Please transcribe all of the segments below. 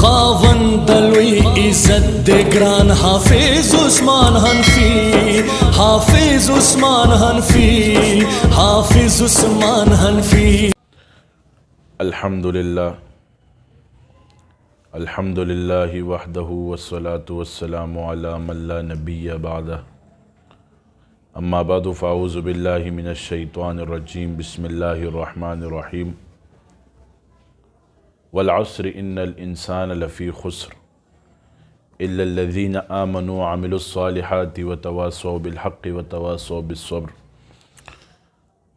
خاوند لوی عزت دے گران حافظ عثمان حنفی، حافظ عثمان حنفی، حافظ عثمان حنفی۔ الحمدللہ الحمدللہ وحدہ والصلاة والسلام علی من لا نبی بعدہ، اما بعد فاعوذ باللہ من الشیطان الرجیم، بسم اللہ الرحمن الرحیم۔ والعصر ان الانسان لفی خسر الا الذین آمنوا وعملوا الصالحات وتواصوا بالحق وتواصوا بالصبر۔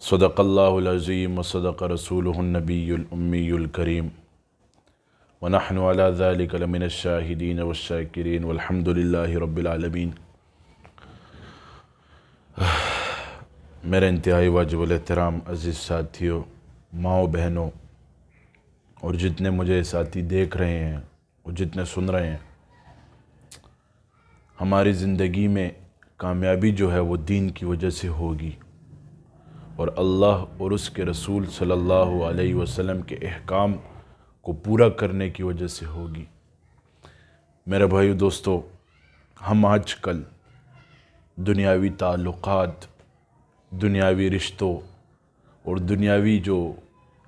صدق اللہ العظیم وصدق رسولہ النبی الأمی الکریم، ونحن على ذلك لمن الشاہدین والشاکرین والحمد للہ رب العالمین۔ میرے انتہائی واجب الاحترام عزیز ساتھیوں، ماؤں بہنوں، اور جتنے مجھے ساتھی دیکھ رہے ہیں اور جتنے سن رہے ہیں، ہماری زندگی میں کامیابی جو ہے وہ دین کی وجہ سے ہوگی، اور اللہ اور اس کے رسول صلی اللہ علیہ وسلم کے احکام کو پورا کرنے کی وجہ سے ہوگی۔ میرے بھائیو دوستو، ہم آج کل دنیاوی تعلقات، دنیاوی رشتوں اور دنیاوی جو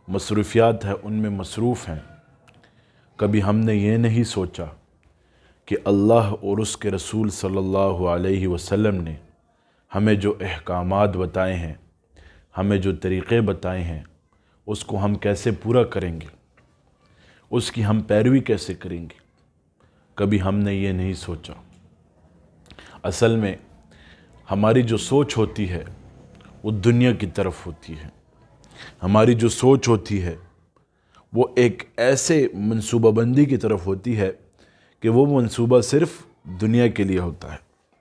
مصروفیات ہیں ان میں مصروف ہیں۔ کبھی ہم نے یہ نہیں سوچا کہ اللہ اور اس کے رسول صلی اللہ علیہ وسلم نے ہمیں جو احکامات بتائے ہیں، ہمیں جو طریقے بتائے ہیں، اس کو ہم کیسے پورا کریں گے، اس کی ہم پیروی کیسے کریں گے۔ کبھی ہم نے یہ نہیں سوچا۔ اصل میں ہماری جو سوچ ہوتی ہے وہ دنیا کی طرف ہوتی ہے۔ ہماری جو سوچ ہوتی ہے وہ ایک ایسے منصوبہ بندی کی طرف ہوتی ہے کہ وہ منصوبہ صرف دنیا کے لیے ہوتا ہے۔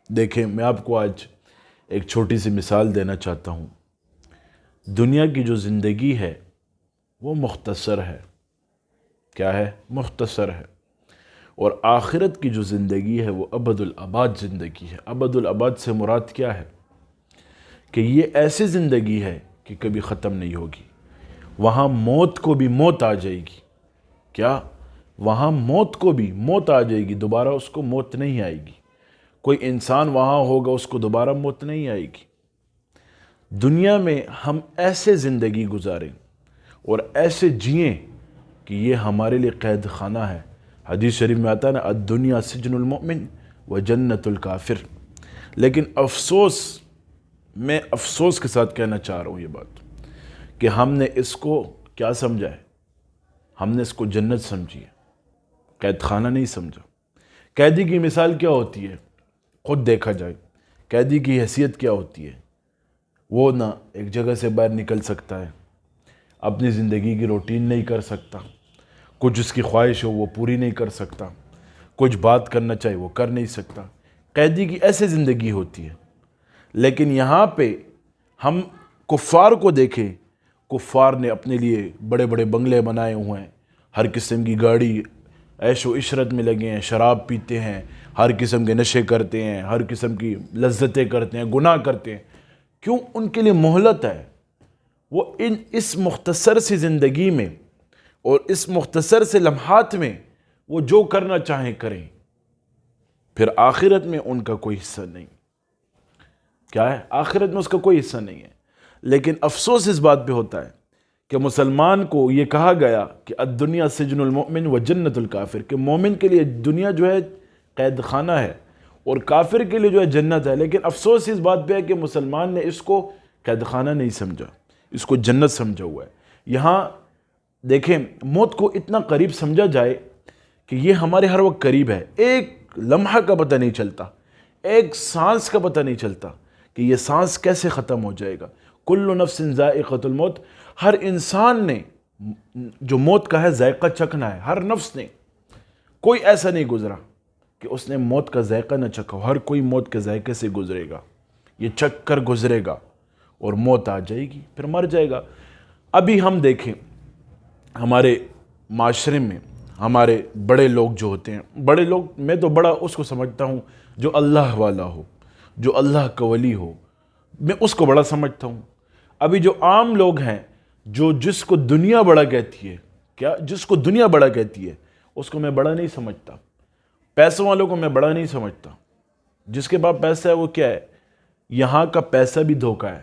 دیکھیں، میں آپ کو آج ایک چھوٹی سی مثال دینا چاہتا ہوں۔ دنیا کی جو زندگی ہے وہ مختصر ہے۔ کیا ہے؟ مختصر ہے۔ اور آخرت کی جو زندگی ہے وہ ابد الاباد زندگی ہے۔ ابد الاباد سے مراد کیا ہے؟ کہ یہ ایسی زندگی ہے کہ کبھی ختم نہیں ہوگی۔ وہاں موت کو بھی موت آ جائے گی۔ کیا؟ وہاں موت کو بھی موت آ جائے گی، دوبارہ اس کو موت نہیں آئے گی۔ کوئی انسان وہاں ہوگا، اس کو دوبارہ موت نہیں آئے گی۔ دنیا میں ہم ایسے زندگی گزاریں اور ایسے جئیں کہ یہ ہمارے لیے قید خانہ ہے۔ حدیث شریف میں آتا ہے نا، الدنیا سجن المؤمن و جنت الکافر۔ لیکن افسوس، میں افسوس کے ساتھ کہنا چاہ رہا ہوں یہ بات، کہ ہم نے اس کو کیا سمجھا ہے؟ ہم نے اس کو جنت سمجھی ہے، قید خانہ نہیں سمجھا۔ قیدی کی مثال کیا ہوتی ہے؟ خود دیکھا جائے، قیدی کی حیثیت کیا ہوتی ہے؟ وہ نہ ایک جگہ سے باہر نکل سکتا ہے، اپنی زندگی کی روٹین نہیں کر سکتا، کچھ اس کی خواہش ہو وہ پوری نہیں کر سکتا، کچھ بات کرنا چاہے وہ کر نہیں سکتا۔ قیدی کی ایسے زندگی ہوتی ہے۔ لیکن یہاں پہ ہم کفار کو دیکھیں، کفار نے اپنے لیے بڑے بڑے بنگلے بنائے ہوئے ہیں، ہر قسم کی گاڑی، عیش و عشرت میں لگے ہیں، شراب پیتے ہیں، ہر قسم کے نشے کرتے ہیں، ہر قسم کی لذتیں کرتے ہیں، گناہ کرتے ہیں۔ کیوں؟ ان کے لیے مہلت ہے۔ وہ اس مختصر سی زندگی میں اور اس مختصر سے لمحات میں وہ جو کرنا چاہیں کریں، پھر آخرت میں ان کا کوئی حصہ نہیں۔ کیا ہے؟ آخرت میں اس کا کوئی حصہ نہیں ہے۔ لیکن افسوس اس بات پہ ہوتا ہے کہ مسلمان کو یہ کہا گیا کہ الدنیا سجن المؤمن و جنت الکافر، کہ مومن کے لیے دنیا جو ہے قید خانہ ہے اور کافر کے لیے جو ہے جنت ہے۔ لیکن افسوس اس بات پہ ہے کہ مسلمان نے اس کو قید خانہ نہیں سمجھا، اس کو جنت سمجھا ہوا ہے۔ یہاں دیکھیں، موت کو اتنا قریب سمجھا جائے کہ یہ ہمارے ہر وقت قریب ہے۔ ایک لمحہ کا پتہ نہیں چلتا، ایک سانس کا پتہ نہیں چلتا کہ یہ سانس کیسے ختم ہو جائے گا۔ کل نفس ذائقۃ الموت، ہر انسان نے جو موت کا ہے ذائقہ چکھنا ہے، ہر نفس نے۔ کوئی ایسا نہیں گزرا کہ اس نے موت کا ذائقہ نہ چکھا، ہر کوئی موت کے ذائقے سے گزرے گا، یہ چکھ کر گزرے گا اور موت آ جائے گی، پھر مر جائے گا۔ ابھی ہم دیکھیں ہمارے معاشرے میں ہمارے بڑے لوگ جو ہوتے ہیں، بڑے لوگ، میں تو بڑا اس کو سمجھتا ہوں جو اللہ والا ہو، جو اللہ کا ولی ہو، میں اس کو بڑا سمجھتا ہوں۔ ابھی جو عام لوگ ہیں، جس کو دنیا بڑا کہتی ہے، کیا؟ جس کو دنیا بڑا کہتی ہے، اس کو میں بڑا نہیں سمجھتا، پیسوں والوں کو میں بڑا نہیں سمجھتا۔ جس کے پاس پیسہ ہے وہ کیا ہے؟ یہاں کا پیسہ بھی دھوکہ ہے،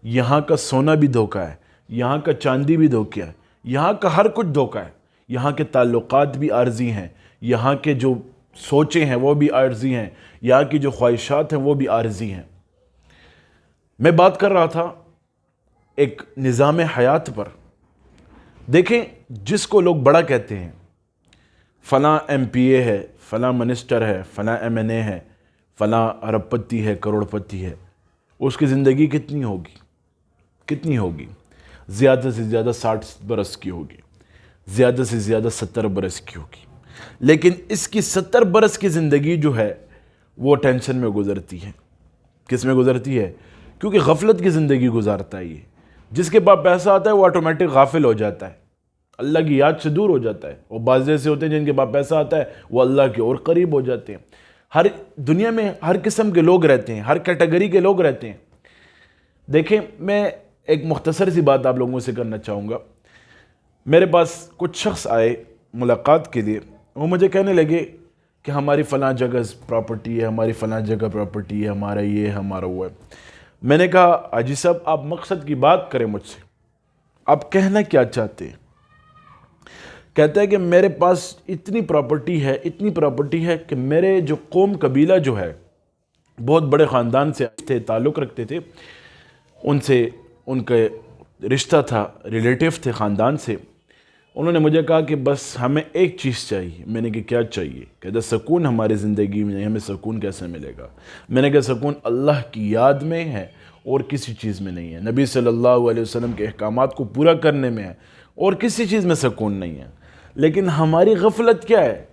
یہاں کا سونا بھی دھوکہ ہے، یہاں کا چاندی بھی دھوکہ ہے، یہاں کا ہر کچھ دھوکہ ہے، یہاں کے تعلقات بھی عارضی ہیں، یہاں کے جو سوچیں ہیں وہ بھی عارضی ہیں، یہاں کی جو خواہشات ہیں وہ بھی عارضی ہیں۔ میں بات کر رہا تھا ایک نظام حیات پر۔ دیکھیں، جس کو لوگ بڑا کہتے ہیں، فلاں ایم پی اے ہے، فلاں منسٹر ہے، فلاں ایم این اے ہے، فلاں ارب پتی ہے، کروڑ پتی ہے، اس کی زندگی کتنی ہوگی؟ زیادہ سے زیادہ 60 برس کی ہوگی، زیادہ سے زیادہ 70 برس کی ہوگی۔ لیکن اس کی 70 برس کی زندگی جو ہے وہ ٹینشن میں گزرتی ہے۔ کس میں گزرتی ہے؟ کیونکہ غفلت کی زندگی گزارتا ہے یہ۔ جس کے پاس پیسہ آتا ہے وہ آٹومیٹک غافل ہو جاتا ہے، اللہ کی یاد سے دور ہو جاتا ہے، اور بعض ایسے ہوتے ہیں جن کے پاس پیسہ آتا ہے وہ اللہ کے اور قریب ہو جاتے ہیں۔ ہر دنیا میں ہر قسم کے لوگ رہتے ہیں، ہر کیٹیگری کے لوگ رہتے ہیں۔ دیکھیں، میں ایک مختصر سی بات آپ لوگوں سے کرنا چاہوں گا۔ میرے پاس کچھ شخص آئے ملاقات کے لیے، وہ مجھے کہنے لگے کہ ہماری فلاں جگہ پراپرٹی ہے، ہماری فلاں جگہ پراپرٹی ہے، ہمارا یہ ہے، ہمارا وہ ہے۔ میں نے کہا حاجی صاحب آپ مقصد کی بات کریں مجھ سے، آپ کہنا کیا چاہتے ہیں؟ کہتا ہے کہ میرے پاس اتنی پراپرٹی ہے کہ میرے جو قوم قبیلہ جو ہے بہت بڑے خاندان سے تھے، تعلق رکھتے تھے، ان سے ان کا رشتہ تھا، ریلیٹیو تھے خاندان سے۔ انہوں نے مجھے کہا کہ بس ہمیں ایک چیز چاہیے۔ میں نے کہا کیا چاہیے؟ کہتا سکون ہماری زندگی میں نہیں، ہمیں سکون کیسے ملے گا؟ میں نے کہا سکون اللہ کی یاد میں ہے اور کسی چیز میں نہیں ہے، نبی صلی اللہ علیہ وسلم کے احکامات کو پورا کرنے میں ہے، اور کسی چیز میں سکون نہیں ہے۔ لیکن ہماری غفلت کیا ہے؟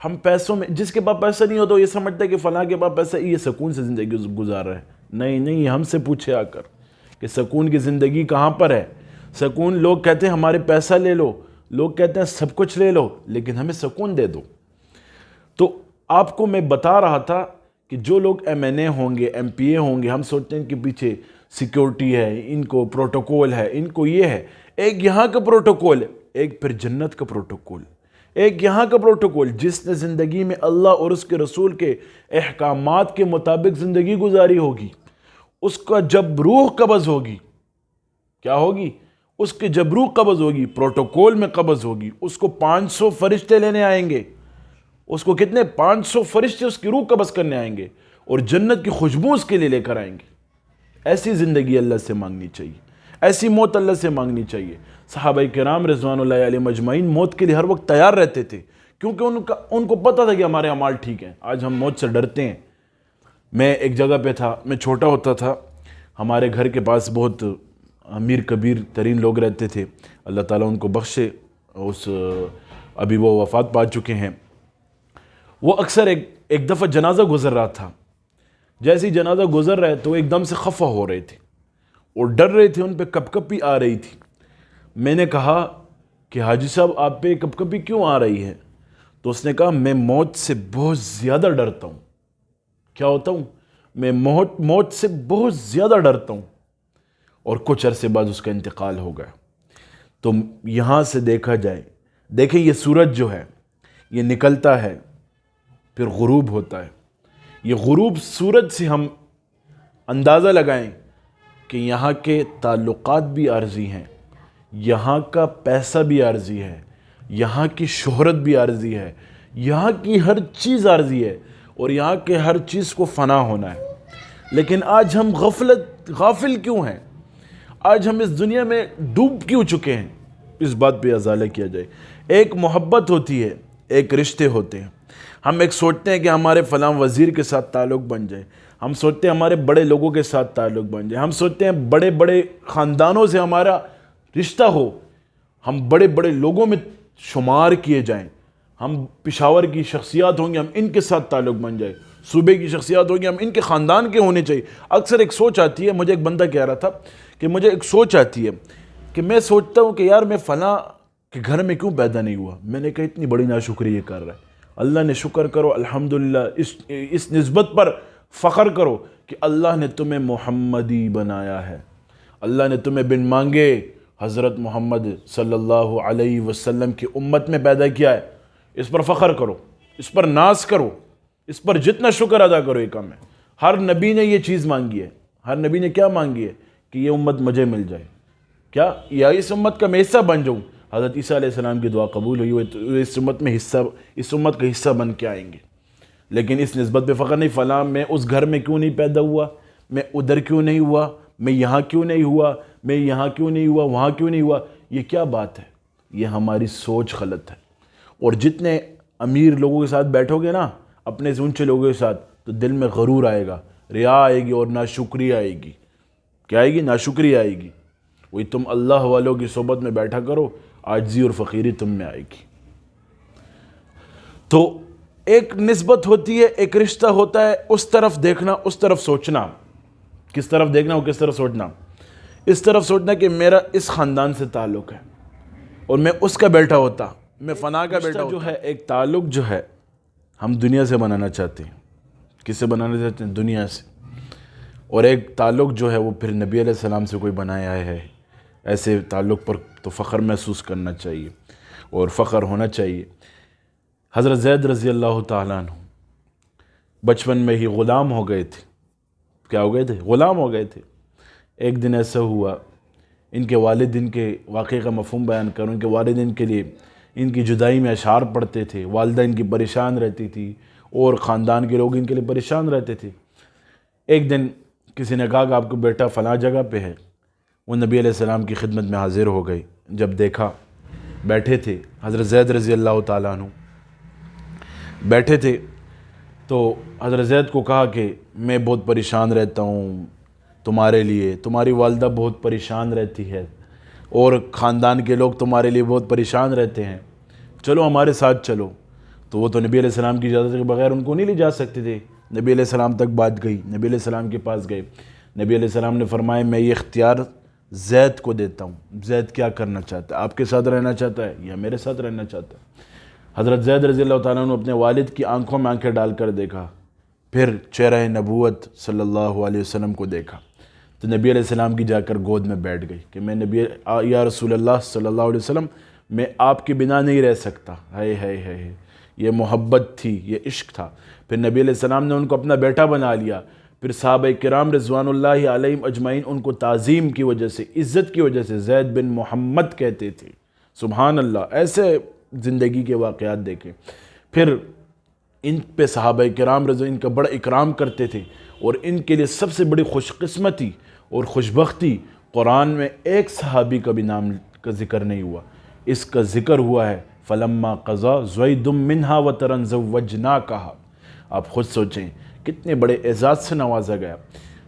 ہم پیسوں میں، جس کے پاس پیسہ نہیں ہوتا یہ سمجھتا ہے کہ فلاں کے پاس پیسہ یہ سکون سے زندگی گزار رہا ہے۔ نہیں، ہم سے پوچھے آ کر کہ سکون کی زندگی کہاں پر ہے؟ سکون، لوگ کہتے ہیں ہمارے پیسہ لے لو، لوگ کہتے ہیں سب کچھ لے لو، لیکن ہمیں سکون دے دو۔ تو آپ کو میں بتا رہا تھا کہ جو لوگ ایم این اے ہوں گے، ایم پی اے ہوں گے، ہم سوچتے ہیں کہ پیچھے سیکیورٹی ہے، ان کو پروٹوکول ہے، ان کو یہ ہے۔ ایک یہاں کا پروٹوکول ہے، ایک پھر جنت کا پروٹوکول۔ ایک یہاں کا پروٹوکول، جس نے زندگی میں اللہ اور اس کے رسول کے احکامات کے مطابق زندگی گزاری ہوگی، اس کا جب روح قبض ہوگی، کیا ہوگی؟ اس کے جب روح قبض ہوگی، پروٹوکول میں قبض ہوگی، اس کو 500 فرشتے لینے آئیں گے۔ اس کو کتنے؟ 500 فرشتے اس کی روح قبض کرنے آئیں گے، اور جنت کی خوشبو اس کے لیے لے کر آئیں گے۔ ایسی زندگی اللہ سے مانگنی چاہیے، ایسی موت اللہ سے مانگنی چاہیے۔ صحابہ کرام رضوان اللہ علیہم اجمعین موت کے لیے ہر وقت تیار رہتے تھے، کیونکہ ان کو پتہ تھا کہ ہمارے اعمال ٹھیک ہیں۔ آج ہم موت سے ڈرتے ہیں۔ میں ایک جگہ پہ تھا، میں چھوٹا ہوتا تھا، ہمارے گھر کے پاس بہت امیر کبیر ترین لوگ رہتے تھے، اللہ تعالیٰ ان کو بخشے، ابھی وہ وفات پا چکے ہیں۔ وہ اکثر ایک دفعہ جنازہ گزر رہا تھا، جیسے ہی جنازہ گزر رہا ہے تو ایک دم سے خفا ہو رہے تھے اور ڈر رہے تھے، ان پہ کپ کپی آ رہی تھی۔ میں نے کہا کہ حاجی صاحب آپ پہ کپ کپی کیوں آ رہی ہے؟ تو اس نے کہا میں موت سے بہت زیادہ ڈرتا ہوں۔ کیا ہوتا ہوں؟ میں موت سے بہت زیادہ ڈرتا ہوں۔ اور کچھ عرصے بعد اس کا انتقال ہو گیا۔ تو یہاں سے دیکھا جائے، دیکھیں یہ سورج جو ہے یہ نکلتا ہے پھر غروب ہوتا ہے۔ یہ غروب سورج سے ہم اندازہ لگائیں کہ یہاں کے تعلقات بھی عارضی ہیں، یہاں کا پیسہ بھی عارضی ہے، یہاں کی شہرت بھی عارضی ہے، یہاں کی ہر چیز عارضی ہے، اور یہاں کے ہر چیز کو فنا ہونا ہے۔ لیکن آج ہم غافل کیوں ہیں؟ آج ہم اس دنیا میں ڈوب کیوں چکے ہیں؟ اس بات پہ ازالہ کیا جائے۔ ایک محبت ہوتی ہے، ایک رشتے ہوتے ہیں۔ ہم ایک سوچتے ہیں کہ ہمارے فلاں وزیر کے ساتھ تعلق بن جائے، ہم سوچتے ہیں ہمارے بڑے لوگوں کے ساتھ تعلق بن جائے، ہم سوچتے ہیں بڑے بڑے خاندانوں سے ہمارا رشتہ ہو، ہم بڑے بڑے لوگوں میں شمار کیے جائیں، ہم پشاور کی شخصیات ہوں گے ہم ان کے ساتھ تعلق بن جائے، صوبے کی شخصیات ہوں گی ہم ان کے خاندان کے ہونے چاہیے۔ اکثر ایک سوچ آتی ہے، مجھے ایک بندہ کہہ رہا تھا کہ مجھے ایک سوچ آتی ہے کہ میں سوچتا ہوں کہ یار میں فلاں کے گھر میں کیوں پیدا نہیں ہوا۔ میں نے کہا اتنی بڑی ناشکری یہ کر رہا ہے، اللہ نے شکر کرو، الحمدللہ، اس نسبت پر فخر کرو کہ اللہ نے تمہیں محمدی بنایا ہے، اللہ نے تمہیں بن مانگے حضرت محمد صلی اللہ علیہ وسلم کی امت میں پیدا کیا ہے۔ اس پر فخر کرو، اس پر ناز کرو، اس پر جتنا شکر ادا کرو یہ کم ہے۔ ہر نبی نے یہ چیز مانگی ہے، ہر نبی نے کیا مانگی ہے کہ یہ امت مجھے مل جائے، کیا یا اس امت کا میں حصہ بن جاؤں۔ حضرت عیسیٰ علیہ السلام کی دعا قبول ہوئی ہوئی تو اس امت میں اس امت کا حصہ بن کے آئیں گے، لیکن اس نسبت پہ فخر نہیں، فلاں میں اس گھر میں کیوں نہیں پیدا ہوا، میں ادھر کیوں نہیں ہوا، میں یہاں کیوں نہیں ہوا، میں یہاں کیوں نہیں ہوا، وہاں کیوں نہیں ہوا۔ یہ کیا بات ہے؟ یہ ہماری سوچ غلط ہے۔ اور جتنے امیر لوگوں کے ساتھ بیٹھو گے نا، اپنے سے اونچے لوگوں کے ساتھ، تو دل میں غرور آئے گا، ریا آئے گی اور ناشکری آئے گی۔ کیا آئے گی؟ ناشکری آئے گی۔ وہی تم اللہ والوں کی صحبت میں بیٹھا کرو، عاجزی اور فقیری تم میں آئے گی۔ تو ایک نسبت ہوتی ہے، ایک رشتہ ہوتا ہے، اس طرف دیکھنا، اس طرف سوچنا۔ کس طرف دیکھنا اور کس طرف سوچنا؟ اس طرف سوچنا کہ میرا اس خاندان سے تعلق ہے اور میں اس کا بیٹا ہوتا، میں فنا کا بیٹا ہوتا۔ جو ہے ایک تعلق جو ہے ہم دنیا سے بنانا چاہتے ہیں۔ کس سے بنانا چاہتے ہیں؟ دنیا سے۔ اور ایک تعلق جو ہے وہ پھر نبی علیہ السلام سے کوئی بنایا ہے۔ ایسے تعلق پر تو فخر محسوس کرنا چاہیے اور فخر ہونا چاہیے۔ حضرت زید رضی اللہ تعالیٰ عنہ بچپن میں ہی غلام ہو گئے تھے۔ کیا ہو گئے تھے؟ غلام ہو گئے تھے۔ ایک دن ایسا ہوا، ان کے والدین کے واقعے کا مفہوم بیان کروں، ان کے والدین کے لیے ان کی جدائی میں اشعار پڑھتے تھے، والدہ ان کی پریشان رہتی تھی اور خاندان کے لوگ ان کے لیے پریشان رہتے تھے۔ ایک دن کسی نے کہا کہ آپ کو بیٹا فلاں جگہ پہ ہے، وہ نبی علیہ السلام کی خدمت میں حاضر ہو گئی۔ جب دیکھا، بیٹھے تھے حضرت زید رضی اللہ تعالیٰ عنہ بیٹھے تھے، تو حضرت زید کو کہا کہ میں بہت پریشان رہتا ہوں تمہارے لیے، تمہاری والدہ بہت پریشان رہتی ہے اور خاندان کے لوگ تمہارے لیے بہت پریشان رہتے ہیں، چلو ہمارے ساتھ چلو۔ تو وہ تو نبی علیہ السلام کی اجازت کے بغیر ان کو نہیں لے جا سکتے تھے۔ نبی علیہ السلام تک بات گئی، نبی علیہ السلام کے پاس گئے۔ نبی علیہ السلام نے فرمایا میں یہ اختیار زید کو دیتا ہوں، زید کیا کرنا چاہتا ہے، آپ کے ساتھ رہنا چاہتا ہے یا میرے ساتھ رہنا چاہتا ہے۔ حضرت زید رضی اللہ تعالیٰ نے اپنے والد کی آنکھوں میں آنکھیں ڈال کر دیکھا، پھر چہرہ نبوت صلی اللہ علیہ وسلم کو دیکھا، تو نبی علیہ السلام کی جا کر گود میں بیٹھ گئی کہ میں یا رسول اللہ صلی اللہ علیہ وسلم میں آپ کے بنا نہیں رہ سکتا۔ ہائے ہائے ہائے، یہ محبت تھی، یہ عشق تھا۔ پھر نبی علیہ السلام نے ان کو اپنا بیٹا بنا لیا۔ پھر صحابہ کرام رضوان اللہ علیہم اجمعین ان کو تعظیم کی وجہ سے، عزت کی وجہ سے زید بن محمد کہتے تھے۔ سبحان اللہ، ایسے زندگی کے واقعات دیکھیں۔ پھر ان پہ صحابہ کرام رضوان ان کا بڑا اکرام کرتے تھے، اور ان کے لیے سب سے بڑی خوش قسمتی اور خوشبختی، قرآن میں ایک صحابی کا بھی نام کا ذکر نہیں ہوا، اس کا ذکر ہوا ہے فلما قضا زید منہا وطرا زوجناکہا۔ آپ خود سوچیں کتنے بڑے اعزاز سے نوازا گیا۔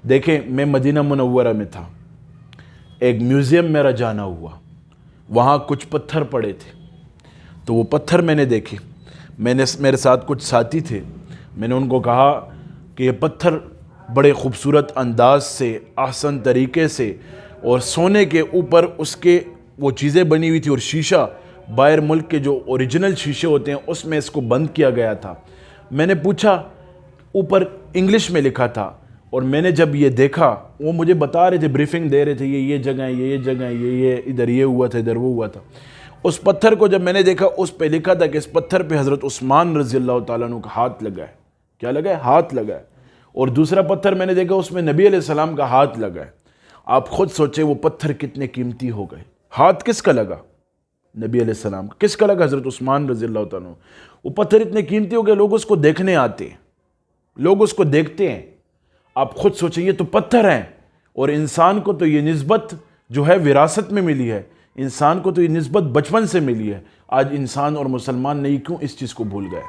دیکھیں، میں مدینہ منورہ میں تھا، ایک میوزیم میرا جانا ہوا، وہاں کچھ پتھر پڑے تھے، تو وہ پتھر میں نے دیکھے۔ میرے ساتھ کچھ ساتھی تھے، میں نے ان کو کہا کہ یہ پتھر بڑے خوبصورت انداز سے، احسن طریقے سے، اور سونے کے اوپر اس کے وہ چیزیں بنی ہوئی تھی، اور شیشہ باہر ملک کے جو اوریجنل شیشے ہوتے ہیں اس میں اس کو بند کیا گیا تھا۔ میں نے پوچھا، اوپر انگلش میں لکھا تھا، اور میں نے جب یہ دیکھا، وہ مجھے بتا رہے تھے، بریفنگ دے رہے تھے، یہ جگہ ہے، یہ جگہ ہے، یہ ادھر یہ ہوا تھا، ادھر وہ ہوا تھا۔ اس پتھر کو جب میں نے دیکھا، اس پہ لکھا تھا کہ اس پتھر پہ حضرت عثمان رضی اللہ تعالیٰ عنہ کا ہاتھ لگا ہے۔ کیا لگا ہے؟ ہاتھ لگا ہے۔ اور دوسرا پتھر میں نے دیکھا، اس میں نبی علیہ السلام کا ہاتھ لگا ہے۔ آپ خود سوچیں وہ پتھر کتنے قیمتی ہو گئے۔ ہاتھ کس کا لگا؟ نبی علیہ السلام۔ کس کا لگا؟ حضرت عثمان رضی اللہ تعالیٰ عنہ۔ وہ پتھر اتنے قیمتی ہو گئے، لوگ اس کو دیکھنے آتے ہیں، لوگ اس کو دیکھتے ہیں۔ آپ خود سوچیں، یہ تو پتھر ہیں، اور انسان کو تو یہ نسبت جو ہے وراثت میں ملی ہے، انسان کو تو یہ نسبت بچپن سے ملی ہے۔ آج انسان اور مسلمان نہیں کیوں اس چیز کو بھول گئے؟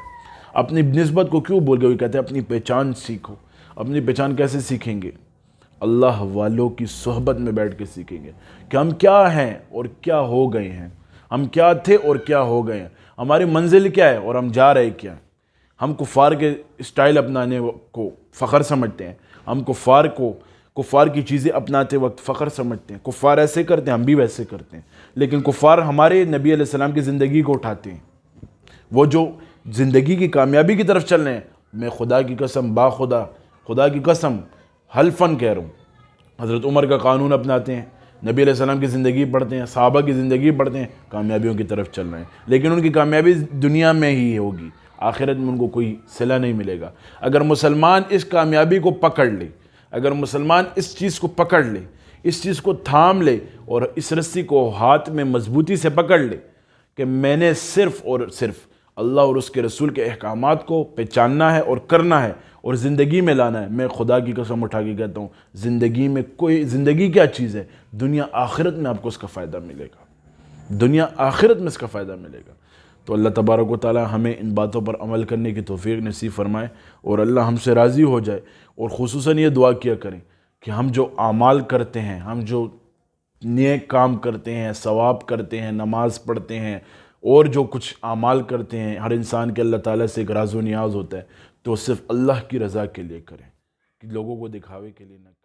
اپنی نسبت کو کیوں بھول گئے؟ وہ کہتے ہیں اپنی پہچان سیکھو۔ اپنی پہچان کیسے سیکھیں گے؟ اللہ والوں کی صحبت میں بیٹھ کے سیکھیں گے کہ ہم کیا ہیں اور کیا ہو گئے ہیں، ہم کیا تھے اور کیا ہو گئے ہیں، ہماری منزل کیا ہے اور ہم جا رہے کیا ہیں۔ ہم کفار کے اسٹائل اپنانے کو فخر سمجھتے ہیں، ہم کفار کی چیزیں اپناتے وقت فخر سمجھتے ہیں۔ کفار ایسے کرتے ہیں، ہم بھی ویسے کرتے ہیں، لیکن کفار ہمارے نبی علیہ السلام کی زندگی کو اٹھاتے ہیں۔ وہ جو زندگی کی کامیابی کی طرف چل رہے ہیں، میں خدا کی قسم، خدا کی قسم حلفاً کہہ رہا ہوں، حضرت عمر کا قانون اپناتے ہیں، نبی علیہ السلام کی زندگی پڑھتے ہیں، صحابہ کی زندگی پڑھتے ہیں، کامیابیوں کی طرف چل رہے ہیں، لیکن ان کی کامیابی دنیا میں ہی ہوگی، آخرت میں ان کو کوئی صلہ نہیں ملے گا۔ اگر مسلمان اس کامیابی کو پکڑ لے، اگر مسلمان اس چیز کو پکڑ لے، اس چیز کو تھام لے اور اس رسی کو ہاتھ میں مضبوطی سے پکڑ لے کہ میں نے صرف اور صرف اللہ اور اس کے رسول کے احکامات کو پہچاننا ہے اور کرنا ہے اور زندگی میں لانا ہے، میں خدا کی قسم اٹھا کے کہتا ہوں، زندگی کیا چیز ہے؟ دنیا آخرت میں آپ کو اس کا فائدہ ملے گا، دنیا آخرت میں اس کا فائدہ ملے گا۔ تو اللہ تبارک و تعالی ہمیں ان باتوں پر عمل کرنے کی توفیق نصیب فرمائے اور اللہ ہم سے راضی ہو جائے، اور خصوصاً یہ دعا کیا کریں کہ ہم جو اعمال کرتے ہیں، ہم جو نیک کام کرتے ہیں، ثواب کرتے ہیں، نماز پڑھتے ہیں اور جو کچھ اعمال کرتے ہیں، ہر انسان کے اللہ تعالیٰ سے ایک راز و نیاز ہوتا ہے، تو صرف اللہ کی رضا کے لیے کریں، کہ لوگوں کو دکھاوے کے لیے نہ کریں۔